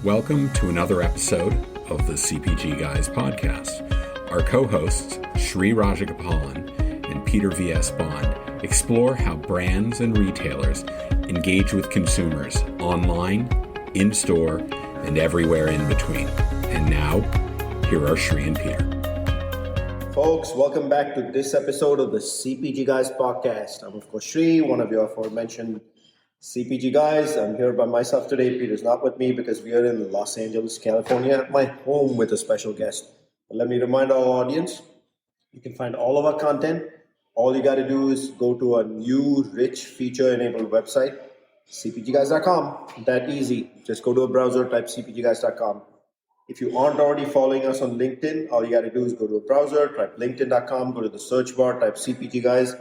Welcome to another episode of the CPGGUYS podcast. Our co-hosts, Sri Rajagopalan and Peter V.S. Bond, explore how brands and retailers engage with consumers online, in-store, and everywhere in between. And now, here are Sri and Peter. Folks, welcome back to this episode of the CPGGUYS podcast. I'm, of course, Sri, one of your aforementioned CPG guys. I'm here by myself today. Peter's not with me because we are in Los Angeles, California, at my home with a special guest. But let me remind our audience, you can find all of our content. All you got to do is go to a new, rich, feature-enabled website, CPGGUYS.com. That easy. Just go to a browser, type CPGGUYS.com. If you aren't already following us on LinkedIn, all you got to do is go to a browser, type LinkedIn.com, go to the search bar, type CPGGUYS,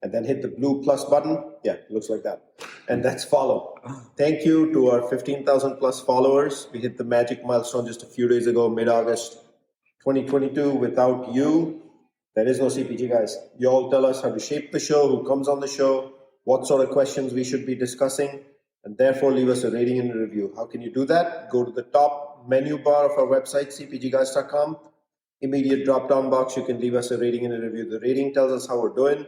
and then hit the blue plus button. Yeah, it looks like that. And that's follow. Thank you to our 15,000 plus followers. We hit the magic milestone just a few days ago, mid-August 2022. Without you, there is no CPGGUYS. You all tell us how to shape the show, who comes on the show, what sort of questions we should be discussing, and therefore leave us a rating and a review. How can you do that? Go to the top menu bar of our website, CPGGUYS.com. Immediate drop-down box, you can leave us a rating and a review. The rating tells us how we're doing.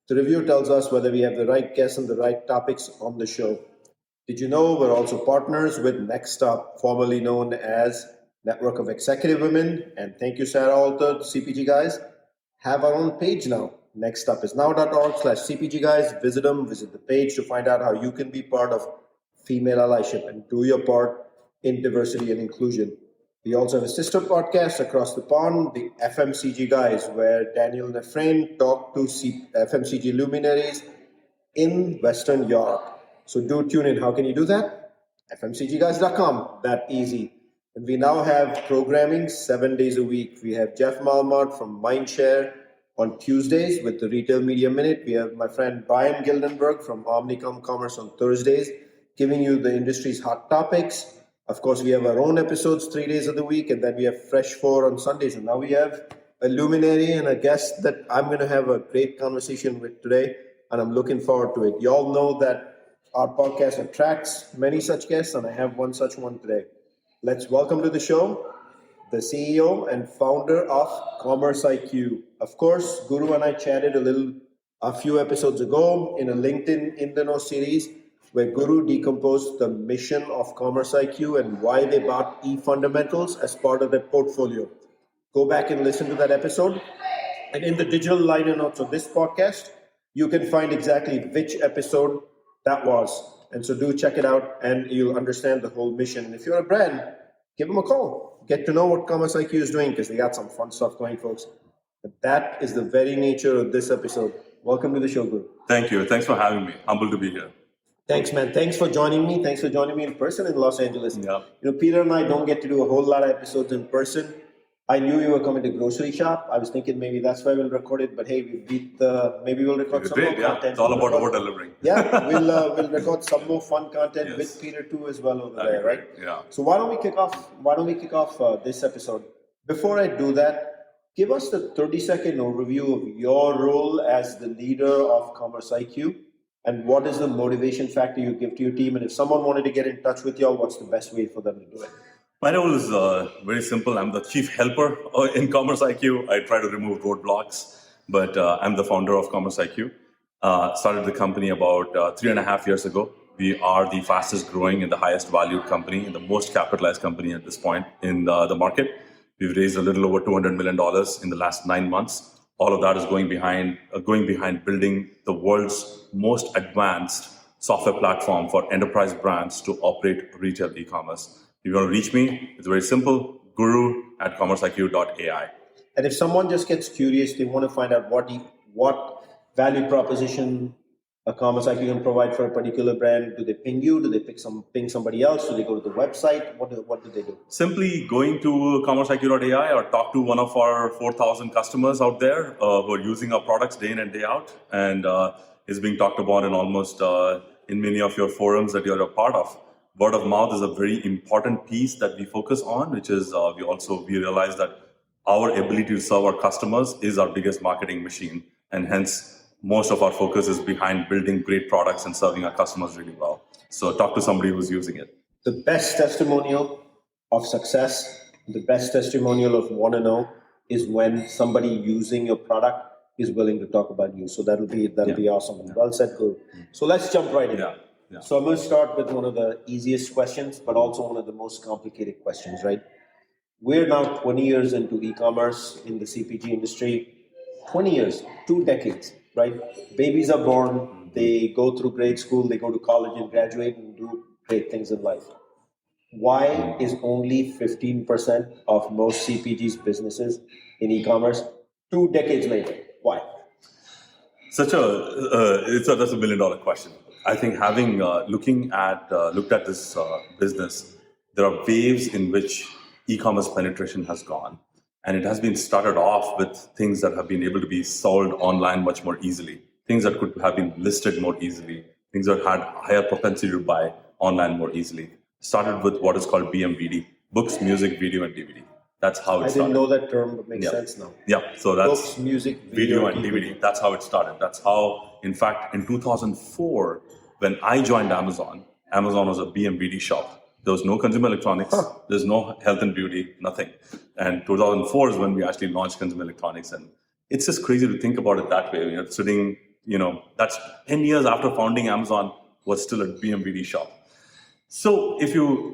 The review tells us whether we have the right guests and the right topics on the show. Did you know we're also partners with Next Up, formerly known as Network of Executive Women? And thank you, Sarah Alter, CPGGUYS. Have our own page now. nextupIsnow.org/CPGGUYS. Visit them, visit the page to find out how you can be part of female allyship and do your part in diversity and inclusion. We also have a sister podcast across the pond, the FMCG Guys, where Daniel and Efrain talk to FMCG luminaries in Western Europe. So do tune in. How can you do that? FMCGGuys.com. That easy. And we now have programming 7 days a week. We have Jeff Malmart from Mindshare on Tuesdays with the Retail Media Minute. We have my friend Brian Gildenberg from Omnicom Commerce on Thursdays, giving you the industry's hot topics. Of course, we have our own episodes 3 days of the week, and then we have Fresh 4 on Sundays. And now we have a luminary and a guest that I'm going to have a great conversation with today, and I'm looking forward to it. You all know that our podcast attracts many such guests, and I have one such one today. Let's welcome to the show the CEO and founder of CommerceIQ. Of course, Guru and I chatted a few episodes ago in a LinkedIn In the Know series, where Guru decomposed the mission of CommerceIQ and why they bought eFundamentals as part of their portfolio. Go back and listen to that episode. And in the digital liner notes of this podcast, you can find exactly which episode that was. And so do check it out and you'll understand the whole mission. And if you're a brand, give them a call. Get to know what CommerceIQ is doing because they got some fun stuff going, folks. But that is the very nature of this episode. Welcome to the show, Guru. Thank you. Thanks for having me. Humbled to be here. Thanks, man. Thanks for joining me. Thanks for joining me in person in Los Angeles. Yeah. Peter and I don't get to do a whole lot of episodes in person. I knew you were coming to grocery shop. I was thinking maybe that's why we'll record it. But hey, we beat maybe we'll record some more content. It's all about over-delivering. Yeah, we'll record some more fun content with Peter too as well over there, right? Yeah. So why don't we kick off this episode? Before I do that, give us the 30-second overview of your role as the leader of CommerceIQ. And what is the motivation factor you give to your team? And if someone wanted to get in touch with y'all, what's the best way for them to do it? My role is very simple. I'm the chief helper in CommerceIQ. I try to remove roadblocks, but I'm the founder of CommerceIQ. Started the company about 3.5 years ago. We are the fastest growing and the highest valued company and the most capitalized company at this point in the market. We've raised a little over $200 million in the last 9 months. All of that is going behind building the world's most advanced software platform for enterprise brands to operate retail e-commerce. If you want to reach me, it's very simple, guru@commerceiq.ai. And if someone just gets curious, they want to find out what value proposition a CommerceIQ can provide for a particular brand, do they ping you? Do they ping somebody else? Do they go to the website? What do they do? Simply going to CommerceIQ.ai or talk to one of our 4,000 customers out there who are using our products day in and day out, and is being talked about in almost in many of your forums that you're a part of. Word of mouth is a very important piece that we focus on, which is we realize that our ability to serve our customers is our biggest marketing machine, and hence most of our focus is behind building great products and serving our customers really well. So talk to somebody who's using it. The best testimonial of success, the best testimonial of want to know is when somebody using your product is willing to talk about you. So that'll be awesome. Well said, Guru. So let's jump right in. Yeah. So I'm going to start with one of the easiest questions, but also one of the most complicated questions, right? We're now 20 years into e-commerce in the CPG industry. 20 years, 2 decades, right? Babies are born, they go through grade school, they go to college and graduate and do great things in life. Why is only 15% of most CPG's businesses in e-commerce 2 decades later? Why? That's a $1 million question. I think having looked at this business, there are waves in which e-commerce penetration has gone, and it has been started off with things that have been able to be sold online much more easily, things that could have been listed more easily, things that had higher propensity to buy online more easily. Started with what is called BMVD, books, music, video, and DVD. That's how it started. I didn't know that term, but makes sense now. Yeah, so that's books, music, video, and DVD. That's how it started. That's how, in fact, in 2004, when I joined Amazon was a BMVD shop. There was no consumer electronics. There's no health and beauty, nothing. And 2004 is when we actually launched consumer electronics. And it's just crazy to think about it that way. That's 10 years after founding Amazon was still a BMVD shop. So if you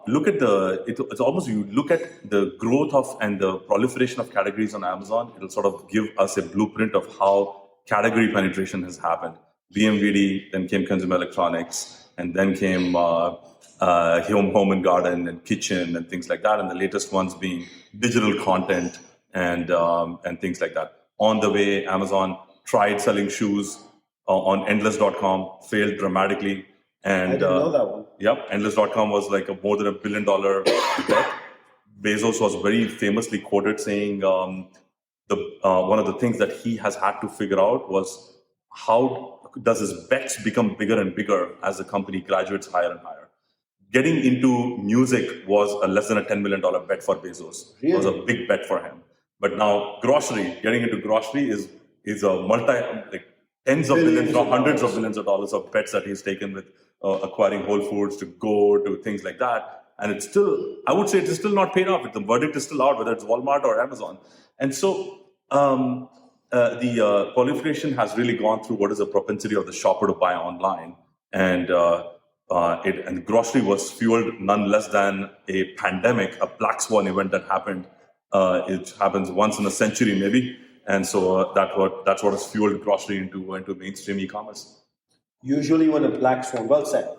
look at you look at the growth of and the proliferation of categories on Amazon, it'll sort of give us a blueprint of how category penetration has happened. BMVD, then came consumer electronics, and then came home and garden and kitchen and things like that. And the latest ones being digital content and things like that. On the way, Amazon tried selling shoes on endless.com, failed dramatically. And I didn't know that one. Yep, endless.com was like more than $1 billion bet. Bezos was very famously quoted saying one of the things that he has had to figure out was how does his bets become bigger and bigger as the company graduates higher and higher. Getting into music was a less than a $10 million bet for Bezos. Really? It was a big bet for him. But now getting into grocery is a tens of billions, hundreds of billions of dollars of bets that he's taken with acquiring Whole Foods to Go to things like that. And it's still, I would say it is still not paid off. The verdict is still out, whether it's Walmart or Amazon. And so the proliferation has really gone through what is the propensity of the shopper to buy online. And grocery was fueled none less than a pandemic, a black swan event that happened. It happens once in a century, maybe. And so that's what has fueled grocery into mainstream e-commerce. Usually when a black swan, well said,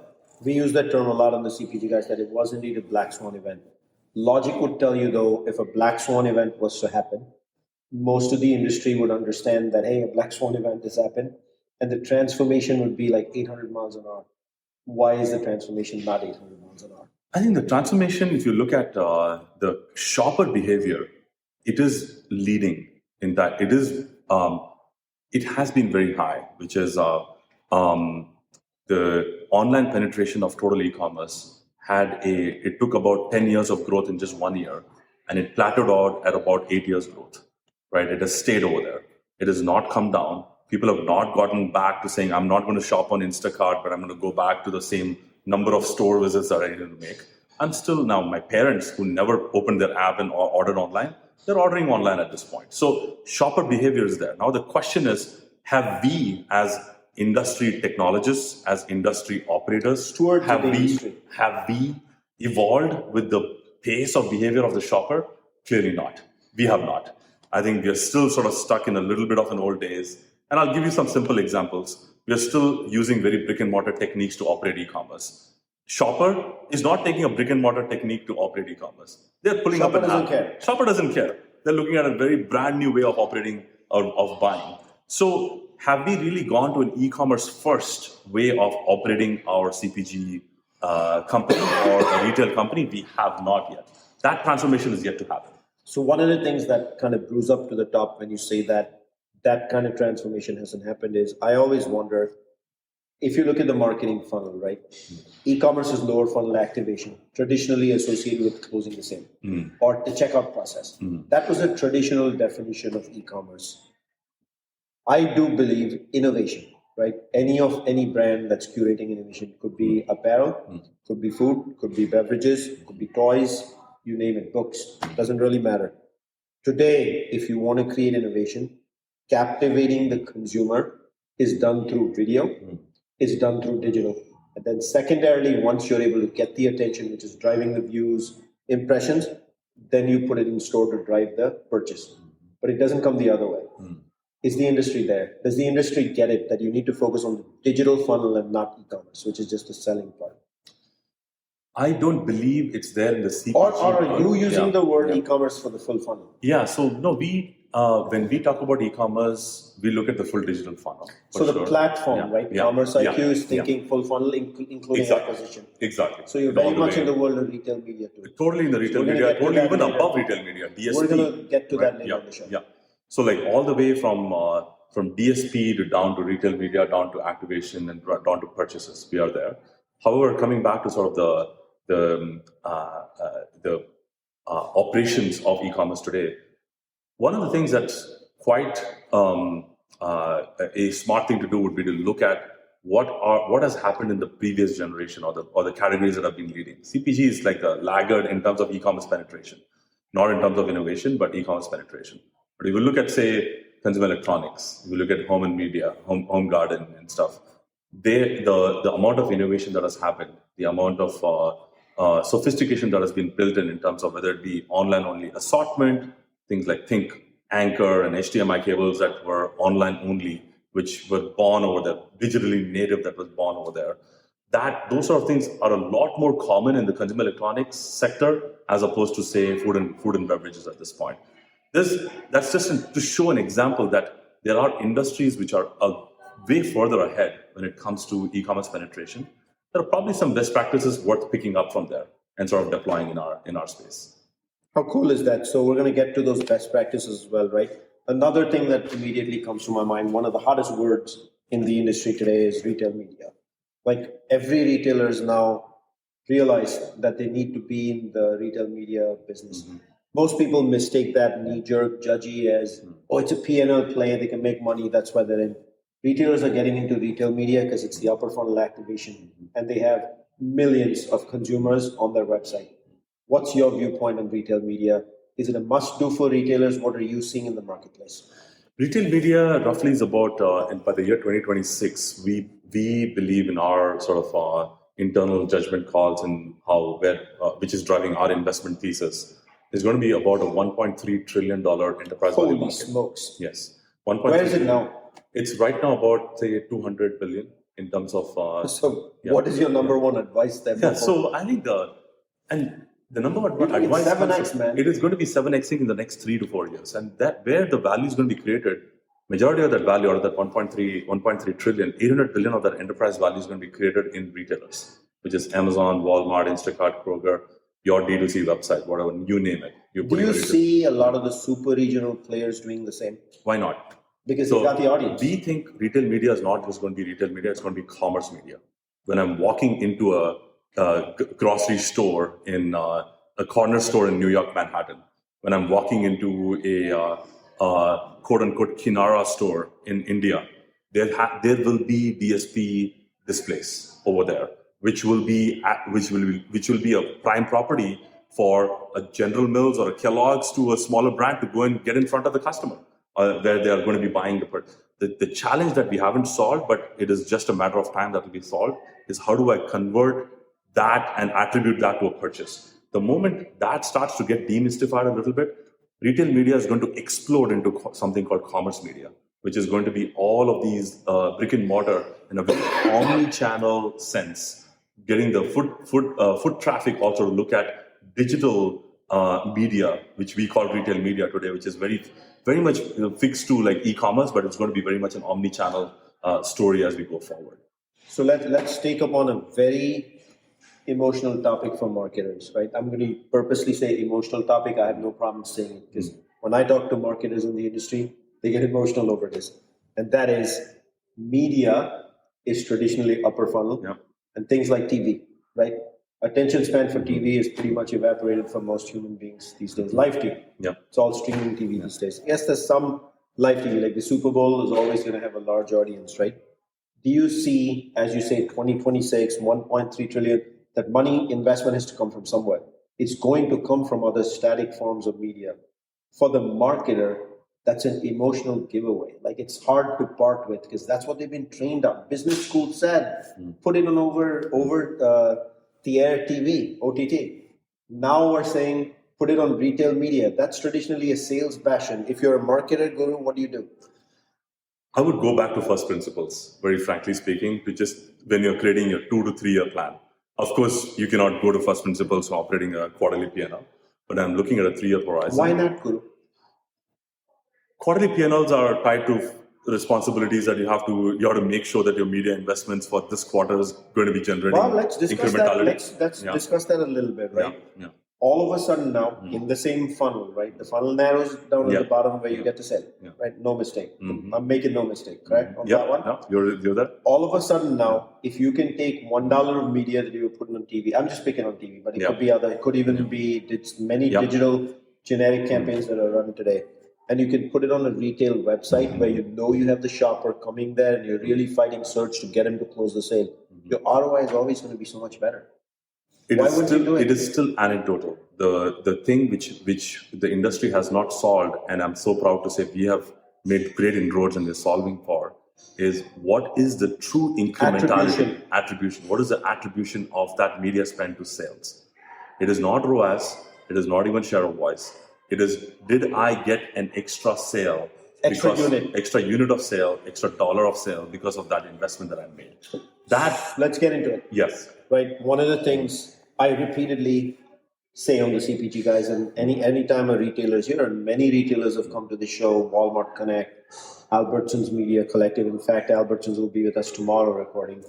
we use that term a lot on the CPG guys, that it was indeed a black swan event. Logic would tell you, though, if a black swan event was to happen, most of the industry would understand that, hey, a black swan event has happened, and the transformation would be like 800 miles an hour. Why is the transformation not 800 miles an hour? I think the transformation, if you look at the shopper behavior, it is leading in that it has been very high, which is the online penetration of total e-commerce it took about 10 years of growth in just 1 year, and it plateaued out at about 8 years growth, right? It has stayed over there. It has not come down. People have not gotten back to saying, I'm not going to shop on Instacart, but I'm going to go back to the same number of store visits that I needed to make. I'm still now, my parents who never opened their app and ordered online, they're ordering online at this point. So shopper behavior is there. Now the question is, have we as industry technologists, as industry operators, have we evolved with the pace of behavior of the shopper? Clearly not. We have not. I think we are still sort of stuck in a little bit of an old days. And I'll give you some simple examples. We are still using very brick and mortar techniques to operate e-commerce. Shopper is not taking a brick and mortar technique to operate e-commerce. They're pulling up an app. Shopper doesn't care. They're looking at a very brand new way of operating or of buying. So have we really gone to an e-commerce first way of operating our CPG company or a retail company? We have not yet. That transformation is yet to happen. So one of the things that kind of brews up to the top when you say that kind of transformation hasn't happened is, I always wonder, if you look at the marketing funnel, right? E-commerce is lower funnel activation, traditionally associated with closing the sale or the checkout process. That was a traditional definition of e-commerce. I do believe innovation, right? Any brand that's curating innovation. Could be apparel, could be food, could be beverages, could be toys, you name it, books, doesn't really matter. Today, if you want to create innovation, captivating the consumer is done through video, is done through digital. And then secondarily, once you're able to get the attention, which is driving the views, impressions, then you put it in store to drive the purchase. But it doesn't come the other way. Is the industry there? Does the industry get it that you need to focus on the digital funnel and not e-commerce, which is just the selling part? I don't believe it's there in the CPG. Or are you using the word e-commerce for the full funnel? Yeah, so no, when we talk about e-commerce, we look at the full digital funnel. So the platform, right? CommerceIQ is thinking full funnel, including acquisition. Exactly. So you're very much in the world of retail media too. Totally in the retail media, totally even above retail media. DSP. We're going to get to that later in the show. Yeah. So like all the way from DSP to down to retail media, down to activation and down to purchases, we are there. However, coming back to sort of the operations of e-commerce today, one of the things that's quite a smart thing to do would be to look at what has happened in the previous generation or the categories that have been leading. CPG is like the laggard in terms of e-commerce penetration, not in terms of innovation, but e-commerce penetration. But if you look at, say, consumer electronics, if you look at home and media, home garden and stuff, the amount of innovation that has happened, the amount of sophistication that has been built in terms of whether it be online-only assortment, things like think Anchor and HDMI cables that were online only, which were born over there, digitally native that was born over there. Those sort of things are a lot more common in the consumer electronics sector as opposed to, say, food and beverages at this point. That's just to show an example that there are industries which are way further ahead when it comes to e-commerce penetration. There are probably some best practices worth picking up from there and sort of deploying in our space. How cool is that? So we're going to get to those best practices as well, right? Another thing that immediately comes to my mind, one of the hottest words in the industry today is retail media. Like every retailer is now realized that they need to be in the retail media business. Most people mistake that knee-jerk, judgy as, it's a P&L play, they can make money, that's why they're in. Retailers are getting into retail media because it's the upper funnel activation, and they have millions of consumers on their website. What's your viewpoint on retail media? Is it a must-do for retailers? What are you seeing in the marketplace? Retail media roughly is about, by the year 2026, we believe in our sort of internal judgment calls and which is driving our investment thesis. Is going to be about a $1.3 trillion enterprise value market. Holy smokes. Yes. Where is it now? It's right now about, say, $200 billion in terms of... what is your number one advice there? Yeah, so I think the number one advice... 7x, man. It is going to be 7xing in the next 3 to 4 years. And that where the value is going to be created, majority of that value, out of that 1.3 trillion, 800 billion of that enterprise value is going to be created in retailers, which is Amazon, Walmart, Instacart, Kroger, your D2C website, whatever, you name it. Do you see a lot of the super regional players doing the same? Why not? Because they got the audience. We think retail media is not just going to be retail media, it's going to be commerce media. When I'm walking into a grocery store in a corner store in New York, Manhattan, when I'm walking into a quote-unquote Kinara store in India, there will be DSP displays over there, which will be a prime property for a General Mills or a Kellogg's to a smaller brand to go and get in front of the customer, where they are going to be buying the product. The challenge that we haven't solved, but it is just a matter of time that will be solved, is how do I convert that and attribute that to a purchase? The moment that starts to get demystified a little bit, retail media is going to explode into something called commerce media, which is going to be all of these brick and mortar in a very omni-channel sense, getting the foot traffic also to look at digital media, which we call retail media today, which is very, very much fixed to like e-commerce, but it's going to be very much an omni-channel story as we go forward. So let's take up on a very emotional topic for marketers, right? I'm going to purposely say emotional topic. I have no problem saying it because when I talk to marketers in the industry, they get emotional over this. And that is media is traditionally upper funnel and things like TV, right? Attention span for TV is pretty much evaporated for most human beings these days. Live TV. It's all streaming TV these days. Yes, there's some live TV, like the Super Bowl is always going to have a large audience, right? do you see, as you say, 2026, 1.3 trillion, that money investment has to come from somewhere? It's going to come from other static forms of media. For the marketer, that's an emotional giveaway. Like, it's hard to part with because that's what they've been trained on. Business school said, put it on over the air TV, OTT. Now we're saying, put it on retail media. That's traditionally a sales passion. If you're a marketer, Guru, what do? I would go back to first principles, very frankly speaking, to just when you're creating your 2 to 3 year plan. Of course, you cannot go to first principles operating a quarterly P&L, but I'm looking at a 3 year horizon. Why not, Guru? Quarterly P&Ls are tied to responsibilities that you have to make sure that your media investments for this quarter is going to be generating Well, let's discuss that. Let's discuss that a little bit, right? Yeah. All of a sudden now, in the same funnel, right? The funnel narrows down at the bottom where you get to sell, right? No mistake. I'm making no mistake, correct? On that one? No, you're there. All of a sudden now, if you can take $1 of media that you were putting on TV, I'm just picking on TV, but it could be other, it could even be many digital generic campaigns that are run today. And you can put it on a retail website where you know you have the shopper coming there and you're really fighting search to get him to close the sale. Your ROI is always going to be so much better. Why would you do it? It is still anecdotal. The thing which the industry has not solved, and I'm so proud to say we have made great inroads and we're solving for, is what is the true incrementality attribution? What is the attribution of that media spend to sales? It is not ROAS. It is not even share of voice. It is, did I get an extra sale? Extra unit of sale, extra dollar of sale because of that investment that I made. Let's get into it. Yes. Right. One of the things I repeatedly say on the CPG guys, and anytime a retailer is here, and many retailers have come to the show, Walmart Connect, Albertsons Media Collective. In fact, Albertsons will be with us tomorrow recording.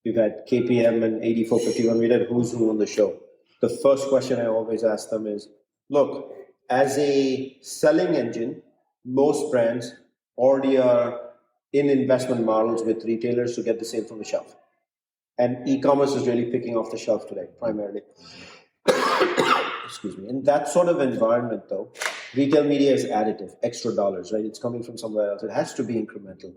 We've had KPM and 8451. We did who's who on the show. The first question I always ask them is, look, as a selling engine, most brands already are in investment models with retailers to get the sale from the shelf. And e-commerce is really picking off the shelf today, primarily. Excuse me. In that sort of environment, though, retail media is additive, extra dollars, right? It's coming from somewhere else. It has to be incremental.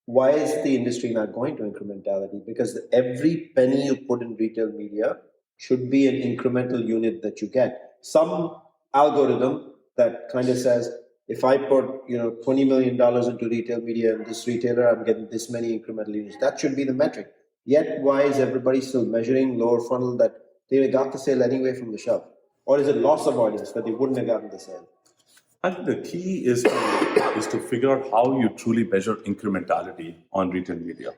Why is the industry not going to incrementality? Because every penny you put in retail media should be an incremental unit that you get. Some algorithm that kind of says, if I put $20 million into retail media and this retailer, I'm getting this many incremental units. That should be the metric. Yet, why is everybody still measuring lower funnel that they got the sale anyway from the shelf? Or is it loss of audience that they wouldn't have gotten the sale? I think the key is to figure out how you truly measure incrementality on retail media.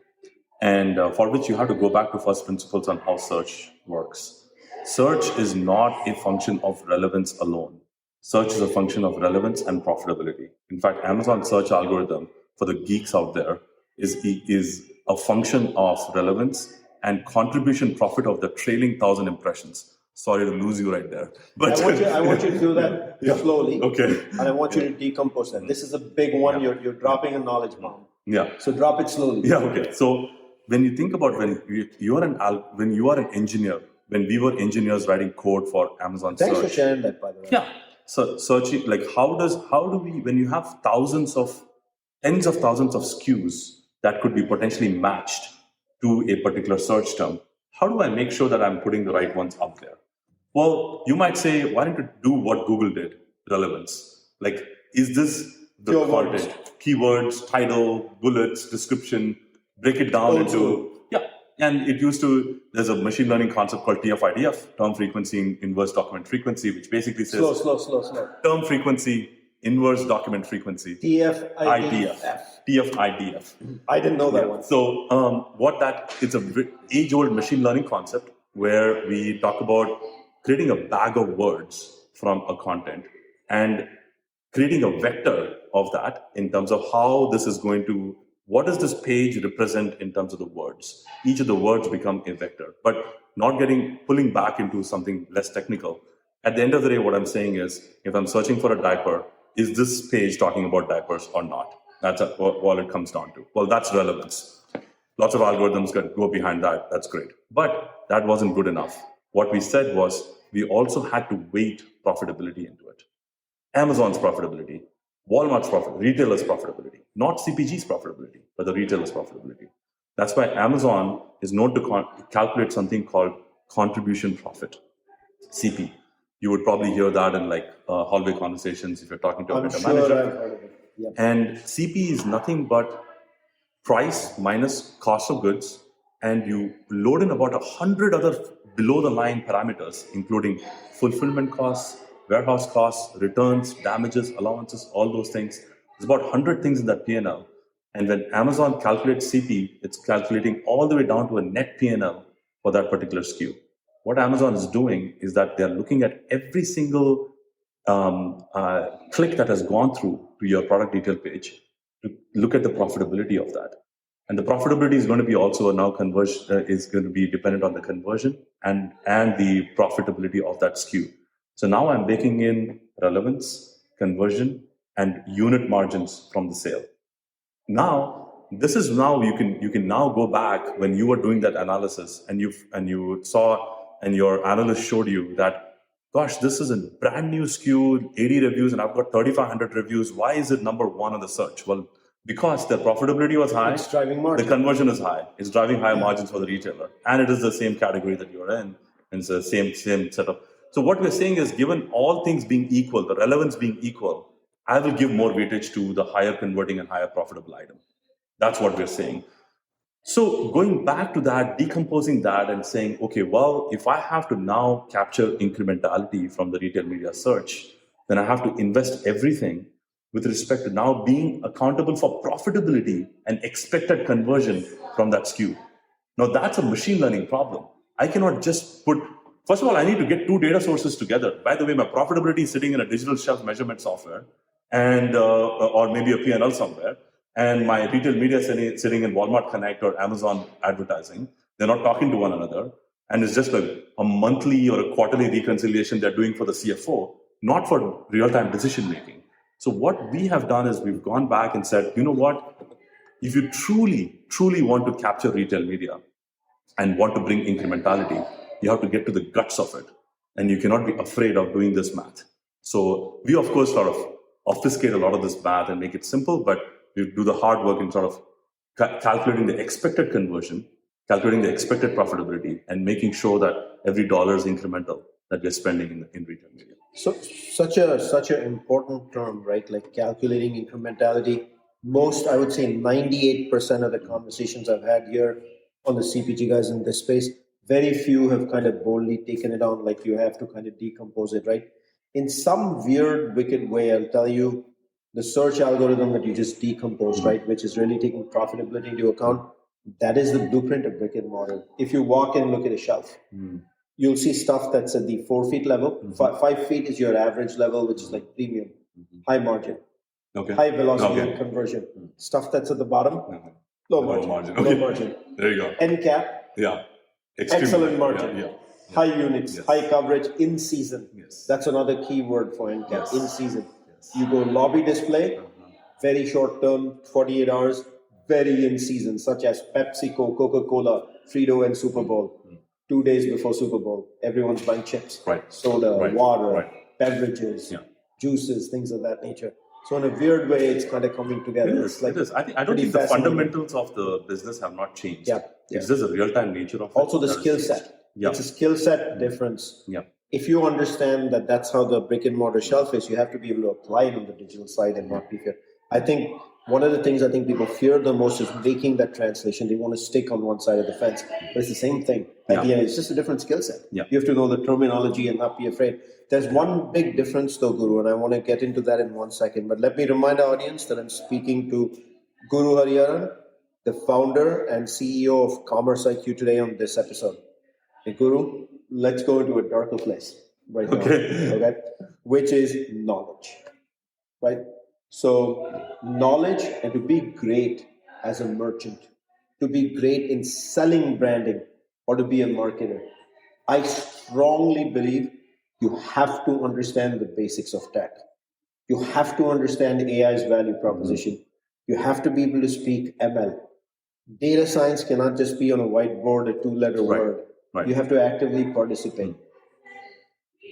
And for which you have to go back to first principles on how search works. Search is not a function of relevance alone. Search is a function of relevance and profitability. In fact, Amazon search algorithm, for the geeks out there, is a function of relevance and contribution profit of the trailing 1,000 impressions. Sorry to lose you right there. But I want you to do that slowly. Okay. And I want you to decompose that. This is a big one. You're dropping a knowledge bomb. Yeah. So drop it slowly. Yeah. Okay. So when you think about when you are an engineer, when we were engineers writing code for Amazon Thanks search. for sharing that, by the way. Yeah. So searching, like how do we, when you have tens of thousands of SKUs that could be potentially matched to a particular search term, how do I make sure that I'm putting the right ones up there? Well, you might say, why don't you do what Google did? Relevance. Like, is this the content? Keywords, title, bullets, description, break it down into... Yeah. And there's a machine learning concept called TF-IDF, term frequency, inverse document frequency, which basically says... Slow. Term frequency, inverse document frequency. TF-IDF. TF-IDF. I didn't know that one. So it's an age-old machine learning concept where we talk about creating a bag of words from a content and creating a vector of that in terms of how this is going to, what does this page represent in terms of the words? Each of the words become a vector, but not pulling back into something less technical. At the end of the day, what I'm saying is, if I'm searching for a diaper, is this page talking about diapers or not? That's all it comes down to. Well, that's relevance. Lots of algorithms can go behind that. That's great. But that wasn't good enough. What we said was we also had to weight profitability into it. Amazon's profitability, Walmart's profitability, retailers' profitability, not CPG's profitability, but the retailer's profitability. That's why Amazon is known to calculate something called contribution profit, CP. You would probably hear that in like hallway conversations if you're talking to a vendor manager. I've heard of it. Yep. And CP is nothing but price minus cost of goods, and you load in about 100 other below the line parameters, including fulfillment costs, warehouse costs, returns, damages, allowances, all those things. There's about 100 things in that P&L. And when Amazon calculates CP, it's calculating all the way down to a net P&L for that particular SKU. What Amazon is doing is that they're looking at every single click that has gone through to your product detail page to look at the profitability of that. And the profitability is going to be also now is going to be dependent on the conversion and the profitability of that SKU. So now I'm baking in relevance, conversion, and unit margins from the sale. Now, this is now you can now go back when you were doing that analysis and you saw and your analyst showed you that, gosh, this is a brand new SKU, 80 reviews, and I've got 3,500 reviews. Why is it number one on the search? Well, because the profitability was high, it's driving margin. The conversion is high. It's driving higher margins for the retailer, and it is the same category that you're in, and it's the same setup. So what we're saying is, given all things being equal, the relevance being equal, I will give more weightage to the higher converting and higher profitable item. That's what we're saying. So going back to that, decomposing that and saying, okay, well, if I have to now capture incrementality from the retail media search, then I have to invest everything with respect to now being accountable for profitability and expected conversion from that SKU. Now that's a machine learning problem. I cannot just first of all, I need to get two data sources together. By the way, my profitability is sitting in a digital shelf measurement software and or maybe a P&L somewhere. And my retail media sitting in Walmart Connect or Amazon advertising. They're not talking to one another. And it's just a monthly or a quarterly reconciliation they're doing for the CFO, not for real-time decision making. So what we have done is we've gone back and said, you know what? If you truly, truly want to capture retail media and want to bring incrementality, you have to get to the guts of it. And you cannot be afraid of doing this math. So we, of course, sort of obfuscate a lot of this math and make it simple, but we do the hard work in sort of calculating the expected conversion, calculating the expected profitability, and making sure that every dollar is incremental that we're spending in retail media. So such an important term, right? Like calculating incrementality. I would say 98% of the conversations I've had here on the CPG guys in this space, very few have kind of boldly taken it on, like you have to kind of decompose it, right? In some weird, wicked way, I'll tell you, the search algorithm that you just decomposed, right, which is really taking profitability into account, that is the blueprint of brick and mortar. If you walk in and look at a shelf, you'll see stuff that's at the 4 feet level. 5 feet is your average level, which is like premium, high margin, high velocity and conversion. Stuff that's at the bottom, low margin. Okay. Low margin. There you go. End cap, excellent margin. High units, high coverage, in season. That's another key word for end cap, in season. You go lobby display, very short term, 48 hours, very in season, such as PepsiCo, Coca-Cola, Frito, and Super Bowl. 2 days before Super Bowl, everyone's buying chips, soda, water, beverages, juices, things of that nature. So in a weird way, it's kind of coming together. It is. I don't think the fundamentals of the business have not changed. It's just the real-time nature of it. Also the skill set. It's a skill set difference. If you understand that that's how the brick and mortar shelf is, you have to be able to apply it on the digital side and not be fear. I think one of the things I think people fear the most is making that translation. They want to stick on one side of the fence, but it's the same thing. At the end, it's just a different skill set. You have to know the terminology and not be afraid. There's one big difference though, Guru, and I want to get into that in 1 second. But let me remind our audience that I'm speaking to Guru Hariharan, the founder and CEO of CommerceIQ today on this episode. Hey, Guru, let's go into a darker place right now, okay? Which is knowledge, right? So knowledge, and to be great as a merchant, to be great in selling branding, or to be a marketer, I strongly believe you have to understand the basics of tech. You have to understand AI's value proposition. You have to be able to speak ML. Data science cannot just be on a whiteboard, a 2-letter word. You have to actively participate.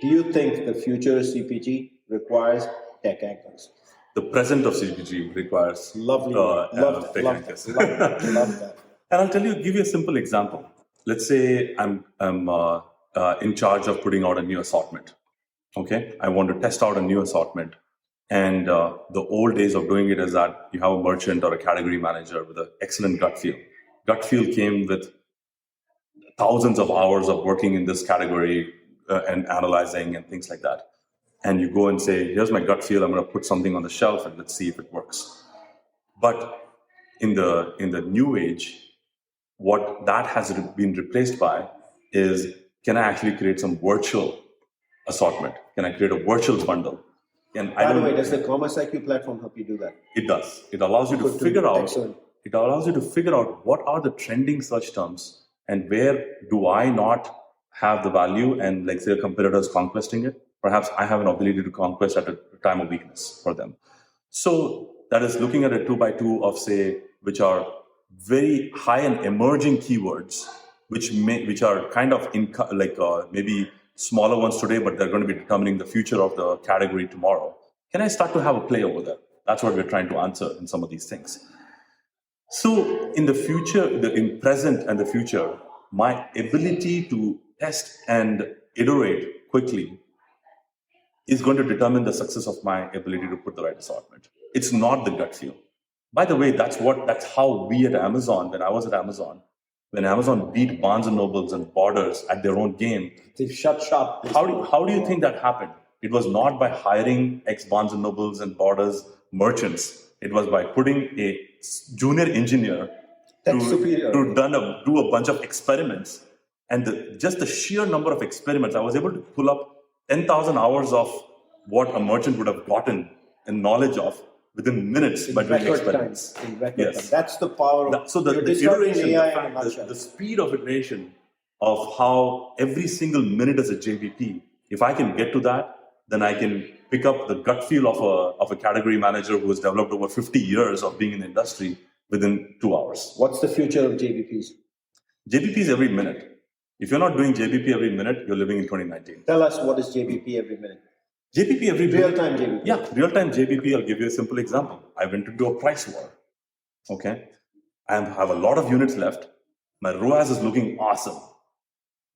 Do you think the future of CPG requires tech anchors? The present of CPG requires Love that. And I'll give you a simple example. Let's say I'm in charge of putting out a new assortment. Okay, I want to test out a new assortment. And the old days of doing it is that you have a merchant or a category manager with an excellent gut feel. Gut feel came with thousands of hours of working in this category and analyzing and things like that. And you go and say, here's my gut feel, I'm going to put something on the shelf and let's see if it works. But in the new age, what that has been replaced by is, can I actually create some virtual assortment? Can I create a virtual bundle? And by the way, does the CommerceIQ platform help you do that? It does. It allows you to figure out. Excellent. It allows you to figure out what are the trending search terms and where do I not have the value and, like, say, a competitor is conquesting it. Perhaps I have an ability to conquest at a time of weakness for them. So that is looking at a 2x2 of, say, which are very high and emerging keywords, which are kind of maybe smaller ones today, but they're going to be determining the future of the category tomorrow. Can I start to have a play over there? That's what we're trying to answer in some of these things. So in the future, in present and the future, my ability to test and iterate quickly is going to determine the success of my ability to put the right assortment. It's not the gut feel. By the way, that's how we at Amazon, when I was at Amazon, when Amazon beat Barnes and Nobles and Borders at their own game, they've shut shop. How do you think that happened? It was not by hiring ex Barnes and Nobles and Borders merchants. It was by putting a junior engineer to do a bunch of experiments. And just the sheer number of experiments, I was able to pull up 10,000 hours of what a merchant would have gotten and knowledge of within minutes by doing experiments. In record time. That's the power of the iteration, the speed of iteration of how every single minute is a JVP. If I can get to that, then I can pick up the gut feel of a category manager who has developed over 50 years of being in the industry within 2 hours. What's the future of JVPs? JVPs every minute. If you're not doing JVP every minute, you're living in 2019. Tell us, what is JVP every minute? JVP every minute. Real-time JVP. Yeah, real-time JVP. I'll give you a simple example. I went to do a price war. Okay. I have a lot of units left. My ROAS is looking awesome.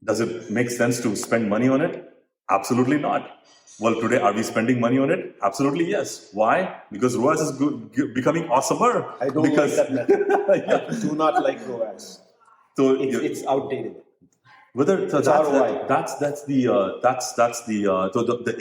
Does it make sense to spend money on it? Absolutely not. Well, today, are we spending money on it? Absolutely yes. Why? Because ROAS is becoming awesomer. I don't like that method. Yeah. I do not like ROAS. So it's outdated. The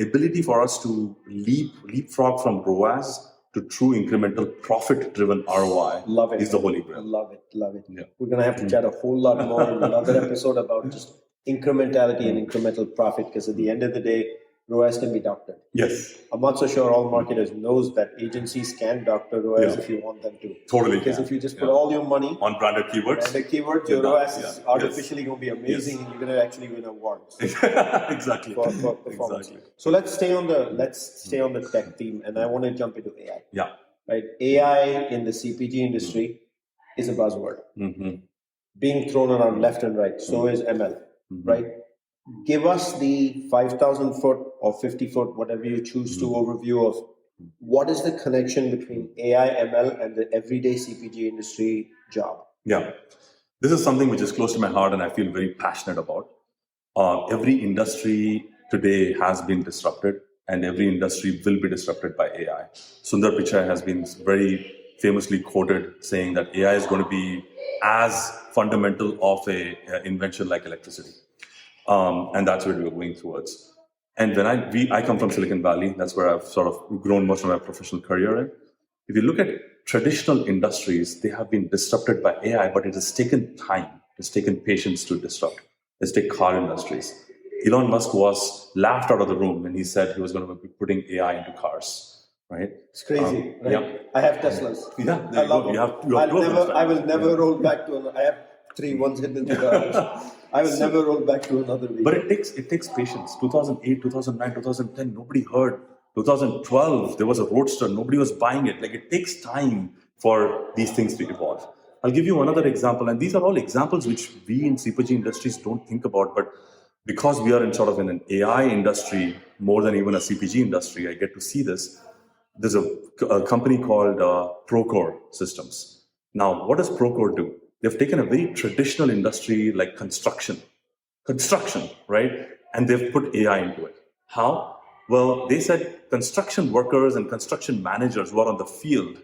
ability for us to leapfrog from ROAS to true incremental profit-driven ROI is the holy grail. Love it. Yeah. We're going to have to chat a whole lot more in another episode about just incrementality and incremental profit, because at the end of the day, ROAS can be doctored. Yes. I'm not so sure all marketers knows that agencies can doctor ROAS if you want them to. Totally. Because if you just put all your money on branded keywords, your ROAS is artificially going to be amazing, and you're going to actually win awards. Exactly. For performance. Exactly. So let's stay on the tech theme, and I want to jump into AI. Yeah. Right. AI in the CPG industry is a buzzword. Being thrown around left and right. So is ML. Right. Give us the 5,000 foot or 50 foot, whatever you choose to, overview of what is the connection between AI, ML, and the everyday CPG industry job. Yeah, this is something which is close to my heart and I feel very passionate about. Every industry today has been disrupted, and every industry will be disrupted by AI. Sundar Pichai has been very famously quoted saying that AI is going to be as fundamental of an invention like electricity. And that's what we're going towards. And when I come from Silicon Valley, that's where I've sort of grown most of my professional career in. If you look at traditional industries, they have been disrupted by AI, but it has taken time. It's taken patience to disrupt. Let's take car industries. Elon Musk was laughed out of the room when he said he was going to be putting AI into cars, right? It's crazy, right? Yeah. I have Teslas. Yeah, I love them. I will never roll back to I have 3 ones hidden in the garage. I will never roll back to another vehicle. But it takes patience. 2008, 2009, 2010, nobody heard. 2012, there was a Roadster. Nobody was buying it. Like, it takes time for these things to evolve. I'll give you another example. And these are all examples which we in CPG industries don't think about. But because we are in sort of in an AI industry, more than even a CPG industry, I get to see this. There's a company called Procore Systems. Now, what does Procore do? They've taken a very traditional industry like construction, right? And they've put AI into it. How? Well, they said construction workers and construction managers who are on the field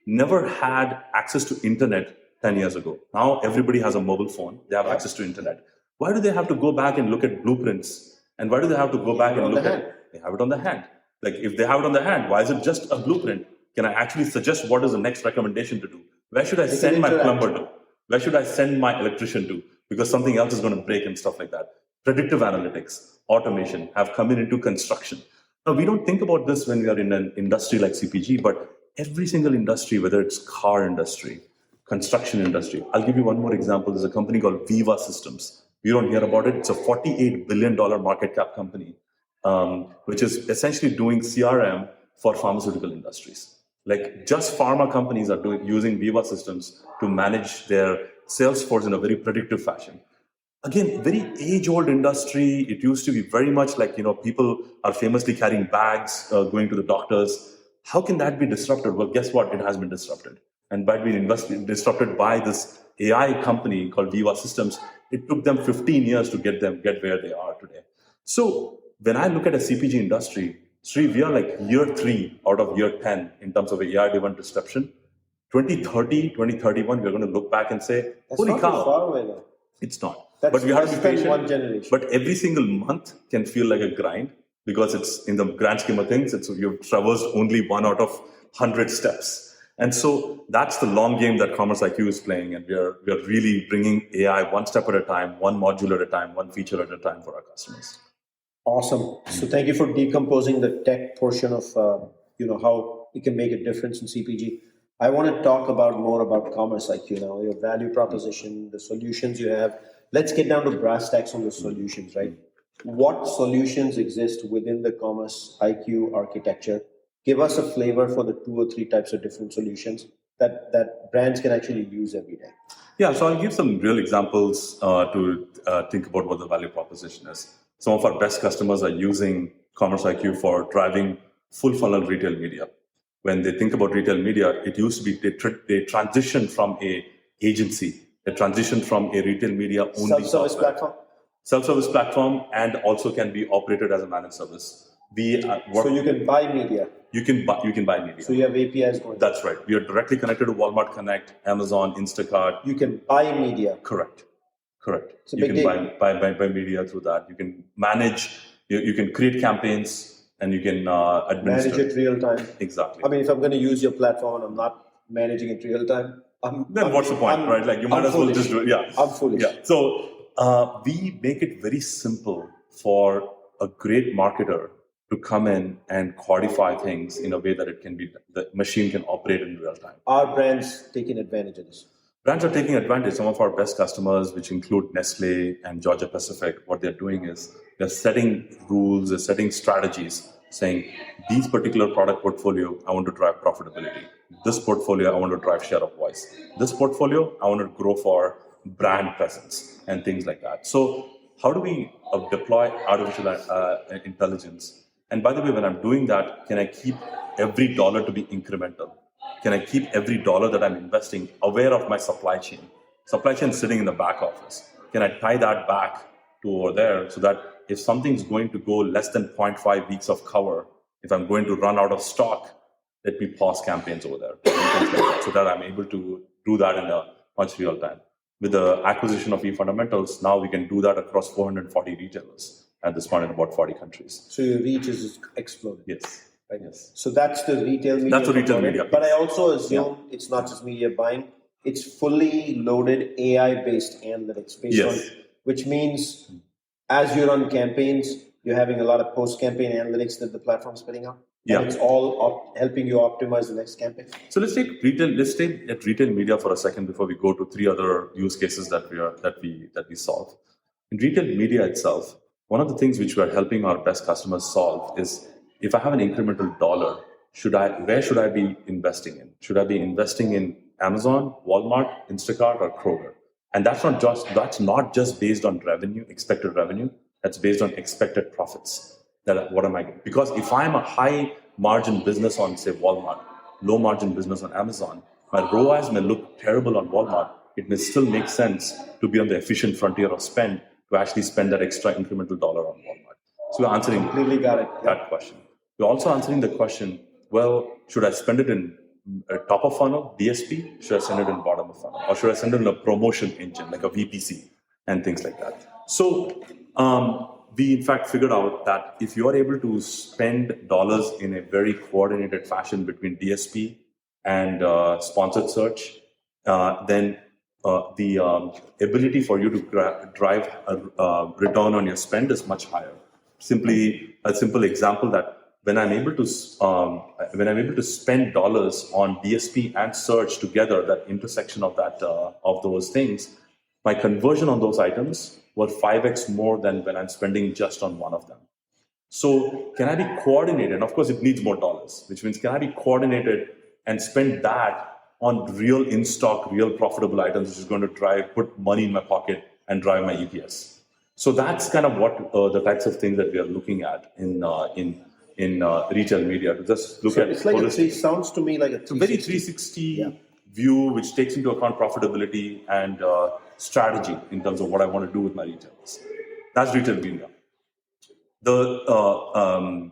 never had access to internet 10 years ago. Now everybody has a mobile phone. They have access to internet. Why do they have to go back and look at blueprints? And why do they have to go back and look at, they have it on the hand. Like if they have it on the hand, why is it just a blueprint? Can I actually suggest what is the next recommendation to do? Where should I send my plumber to? Where should I send my electrician to? Because something else is going to break and stuff like that. Predictive analytics, automation have come into construction. Now, we don't think about this when we are in an industry like CPG, but every single industry, whether it's car industry, construction industry. I'll give you one more example. There's a company called Viva Systems. You don't hear about it. It's a $48 billion market cap company, which is essentially doing CRM for pharmaceutical industries. Like just pharma companies are using Viva Systems to manage their sales force in a very predictive fashion. Again, very age-old industry. It used to be very much like, people are famously carrying bags, going to the doctors. How can that be disrupted? Well, guess what? It has been disrupted. And by being disrupted by this AI company called Viva Systems, it took them 15 years to get where they are today. So when I look at a CPG industry, Sri, we are like year 3 out of year 10 in terms of AI-driven disruption. 2030, 2031, we're going to look back and say, holy cow. Too far away now. It's not. But we have to be patient. One generation. But every single month can feel like a grind because it's in the grand scheme of things, you've traversed only 1 out of 100 steps. And so that's the long game that CommerceIQ is playing. And we are really bringing AI one step at a time, one module at a time, one feature at a time for our customers. Awesome. So thank you for decomposing the tech portion of how it can make a difference in CPG. I want to talk more about CommerceIQ now, your value proposition, the solutions you have. Let's get down to brass tacks on the solutions, right? What solutions exist within the CommerceIQ architecture? Give us a flavor for the 2 or 3 types of different solutions that brands can actually use every day. Yeah, so I'll give some real examples to think about what the value proposition is. Some of our best customers are using CommerceIQ for driving full funnel retail media. When they think about retail media, it used to be they transitioned from a agency, they transitioned from a retail media only self-service platform. Self-service platform, and also can be operated as a managed service. So you can buy media. You can buy media. So you have APIs going. That's right. We are directly connected to Walmart Connect, Amazon, Instacart. You can buy media. Correct. You can buy media through that. You can manage. You can create campaigns, and you can administer. Manage it real time. Exactly. I mean, if I'm going to use your platform and I'm not managing it real time, then what's the point, right? Like you might as well just do it. Yeah. I'm foolish. Yeah. So we make it very simple for a great marketer to come in and codify things in a way that the machine can operate in real time. Are brands taking advantage of this? Brands are taking advantage. Some of our best customers, which include Nestle and Georgia Pacific, what they're doing is they're setting rules, they're setting strategies, saying, these particular product portfolio, I want to drive profitability. This portfolio, I want to drive share of voice. This portfolio, I want to grow for brand presence and things like that. So how do we deploy artificial intelligence? And by the way, when I'm doing that, can I keep every dollar to be incremental? Can I keep every dollar that I'm investing aware of my supply chain? Supply chain sitting in the back office. Can I tie that back to over there so that if something's going to go less than 0.5 weeks of cover, if I'm going to run out of stock, let me pause campaigns over there so that I'm able to do that in a much real time. With the acquisition of eFundamentals, now we can do that across 440 retailers at this point in about 40 countries. So your reach is exploded. Yes. Right. Yes. So that's the retail media. That's the retail media. But I also assume it's not just media buying. It's fully loaded AI-based analytics which means as you run campaigns, you're having a lot of post-campaign analytics that the platform's spitting out. Yeah. And it's all helping you optimize the next campaign. So let's stay at retail media for a second before we go to 3 other use cases that we solve. In retail media itself, one of the things which we are helping our best customers solve is, if I have an incremental dollar, where should I be investing in? Should I be investing in Amazon, Walmart, Instacart, or Kroger? And that's not just based on revenue, expected revenue. That's based on expected profits. What am I getting? Because if I'm a high margin business on, say, Walmart, low margin business on Amazon, my ROAS may look terrible on Walmart, it may still make sense to be on the efficient frontier of spend to actually spend that extra incremental dollar on Walmart. So we're answering Completely got it. that question. We're also answering the question, well, should I spend it in a top of funnel, DSP? Should I send it in bottom of funnel? Or should I send it in a promotion engine like a VPC and things like that? So we in fact figured out that if you are able to spend dollars in a very coordinated fashion between DSP and sponsored search, then the ability for you to drive a return on your spend is much higher. Simply a simple example that when I'm able to spend dollars on DSP and search together, that intersection of those things, my conversion on those items were 5x more than when I'm spending just on one of them. So can I be coordinated? And of course, it needs more dollars, which means can I be coordinated and spend that on real in-stock, real profitable items, which is going to put money in my pocket and drive my EPS. So that's kind of what the types of things that we are looking at in retail media. To just look at it's like sounds to me like a 360. Very 360 view, which takes into account profitability and strategy in terms of what I want to do with my retailers. That's retail media. There are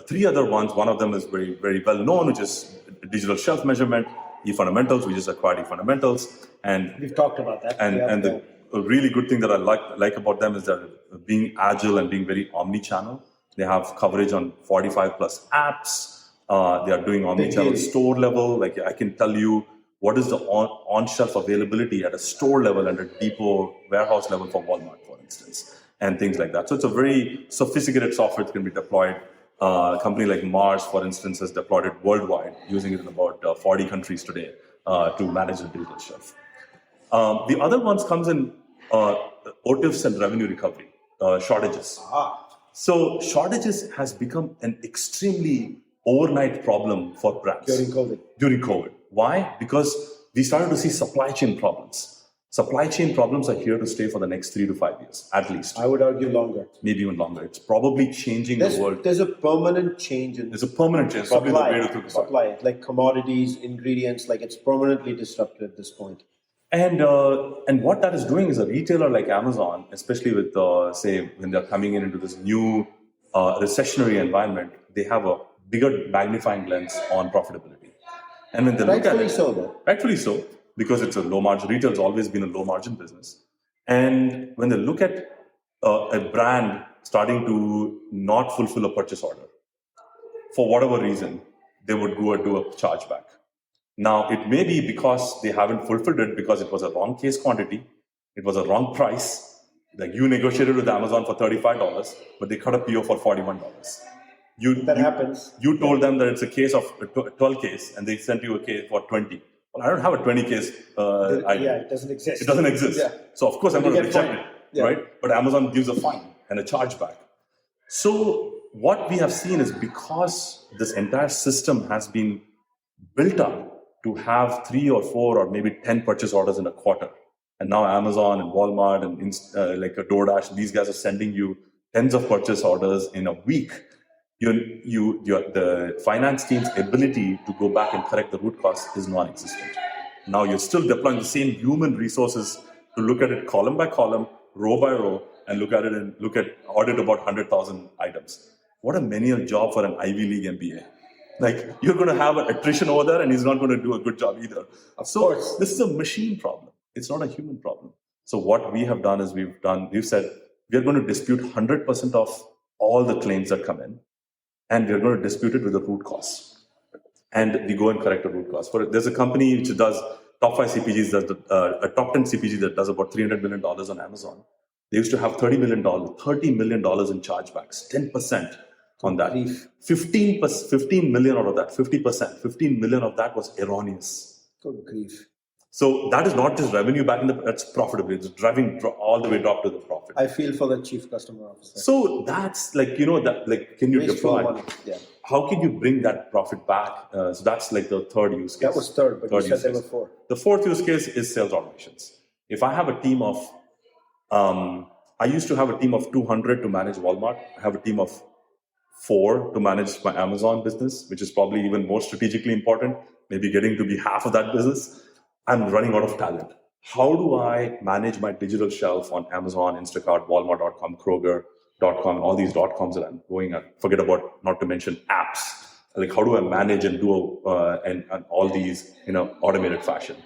three other ones. One of them is very, very well known, which is digital shelf measurement, eFundamentals. We just acquired eFundamentals, and we've talked about that. And the really good thing that I like about them is that being agile and being very omni-channel. They have coverage on 45 plus apps. They are doing omni-channel store level. Like I can tell you what is the on-shelf availability at a store level and a depot warehouse level for Walmart, for instance, and things like that. So it's a very sophisticated software that can be deployed. A company like Mars, for instance, has deployed it worldwide, using it in about 40 countries today to manage the digital shelf. The other ones comes in OTIFs and revenue recovery, shortages. So shortages has become an extremely overnight problem for brands. During COVID. Why? Because we started to see supply chain problems. Supply chain problems are here to stay for the next 3 to 5 years, at least. I would argue longer. Maybe even longer. It's probably changing the world. There's a permanent change in supply. Probably the way to think about supply, like commodities, ingredients, like it's permanently disrupted at this point. And what that is doing is a retailer like Amazon, especially with, say, when they're coming into this new recessionary environment, they have a bigger magnifying lens on profitability. And when they look at it, rightfully so, because it's a low margin. Retail's always been a low margin business. And when they look at a brand starting to not fulfill a purchase order, for whatever reason, they would go and do a chargeback. Now, it may be because they haven't fulfilled it because it was a wrong case quantity, it was a wrong price. Like you negotiated with Amazon for $35, but they cut a PO for $41. That happens. You told them that it's a case of a 12 case, and they sent you a case for 20. Well, I don't have a 20 case item. Yeah, it doesn't exist. It doesn't exist. Yeah. So of course I'm going to reject it, right? But Amazon gives a fine and a chargeback. So what we have seen is because this entire system has been built up to have 3 or 4 or maybe 10 purchase orders in a quarter. And now Amazon and Walmart and like a DoorDash, these guys are sending you tens of purchase orders in a week. The finance team's ability to go back and correct the root cause is non-existent. Now you're still deploying the same human resources to look at it column by column, row by row, and audit about 100,000 items. What a menial job for an Ivy League MBA. Like, you're going to have an attrition over there and he's not going to do a good job either. Of course. This is a machine problem. It's not a human problem. So what we have done is we've said, we're going to dispute 100% of all the claims that come in, and we're going to dispute it with the root cause. And we go and correct the root cause. There's a company which does top 5 CPGs, a top 10 CPG that does about $300 million on Amazon. They used to have $30 million in chargebacks, 10%. On that, 15 million out of that, 50%, 15 million of that was erroneous. Good grief. So that is not just revenue back that's profitable. It's driving all the way drop to the profit. I feel for the chief customer officer. So that's like, can you deploy? Yeah. How can you bring that profit back? So that's like the third use case. That was third, but you said there were 4. The fourth use case is sales automations. If I have a team of, I used to have a team of 200 to manage Walmart. I have a team of 4 to manage my Amazon business, which is probably even more strategically important, maybe getting to be half of that business. I'm running out of talent. How do I manage my digital shelf on Amazon, Instacart, Walmart.com, Kroger.com, all these .coms that I'm going and forget about, not to mention apps. Like, how do I manage and do and all these in an automated fashion?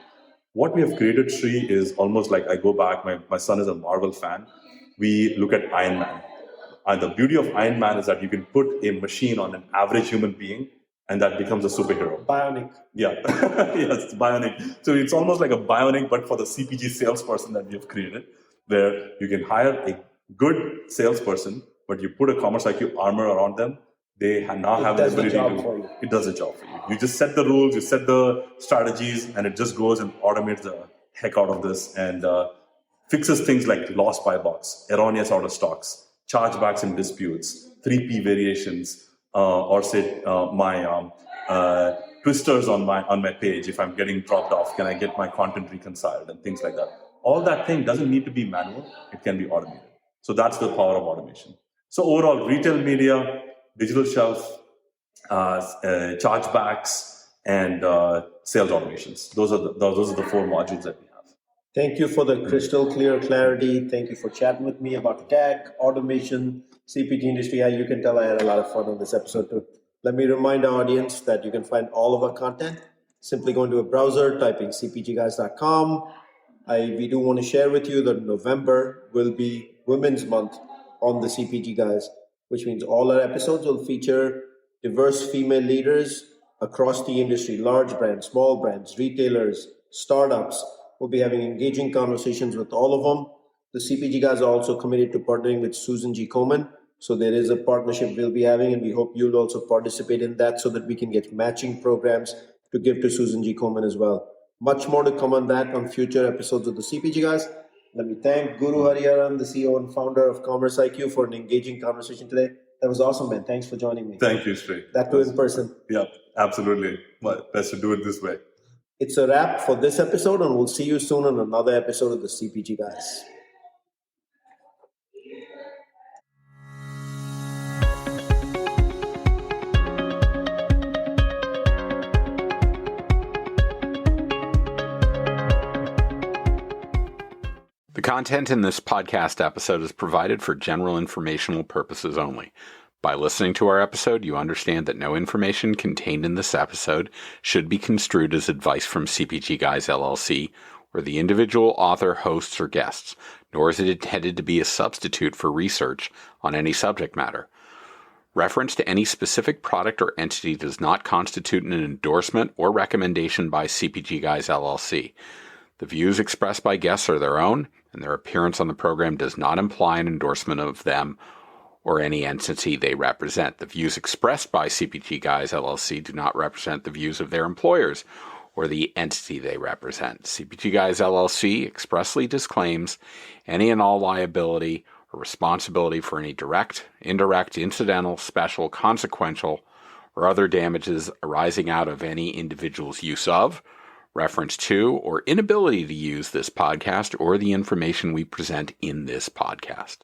What we have created, Sri, is almost like I go back. My son is a Marvel fan. We look at Iron Man. And the beauty of Iron Man is that you can put a machine on an average human being, and that becomes a superhero. Bionic. Yeah, yes, bionic. So it's almost like a bionic, but for the CPG salesperson that we have created, where you can hire a good salesperson, but you put a CommerceIQ armor around them. They now have the ability to. It does the job for you. You just set the rules, you set the strategies, and it just goes and automates the heck out of this and fixes things like lost buy box, erroneous out of stocks, chargebacks and disputes, 3P variations, or say my twisters on my page. If I'm getting dropped off, can I get my content reconciled and things like that? All that thing doesn't need to be manual. It can be automated. So that's the power of automation. So overall, retail media, digital shelf, chargebacks, and sales automations. Those are the four modules that we have. Thank you for the crystal clear clarity. Thank you for chatting with me about tech, automation, CPG industry. You can tell I had a lot of fun on this episode too. Let me remind our audience that you can find all of our content simply going to a browser, typing cpgguys.com. We do want to share with you that November will be Women's Month on the CPG Guys, which means all our episodes will feature diverse female leaders across the industry, large brands, small brands, retailers, startups. We'll be having engaging conversations with all of them. The CPG Guys are also committed to partnering with Susan G. Komen. So there is a partnership we'll be having, and we hope you'll also participate in that so that we can get matching programs to give to Susan G. Komen as well. Much more to come on that on future episodes of the CPG Guys. Let me thank Guru Hariharan, the CEO and founder of CommerceIQ, for an engaging conversation today. That was awesome, man. Thanks for joining me. Thank you, Sri. That too in person. Yeah, absolutely. Well, best to do it this way. It's a wrap for this episode, and we'll see you soon on another episode of the CPG Guys. The content in this podcast episode is provided for general informational purposes only. By listening to our episode, you understand that no information contained in this episode should be construed as advice from CPGGUYS LLC or the individual author, hosts, or guests, nor is it intended to be a substitute for research on any subject matter. Reference to any specific product or entity does not constitute an endorsement or recommendation by CPGGUYS LLC. The views expressed by guests are their own, and their appearance on the program does not imply an endorsement of them or any entity they represent. The views expressed by CPGGUYS LLC do not represent the views of their employers or the entity they represent. CPGGUYS LLC expressly disclaims any and all liability or responsibility for any direct, indirect, incidental, special, consequential, or other damages arising out of any individual's use of, reference to, or inability to use this podcast or the information we present in this podcast.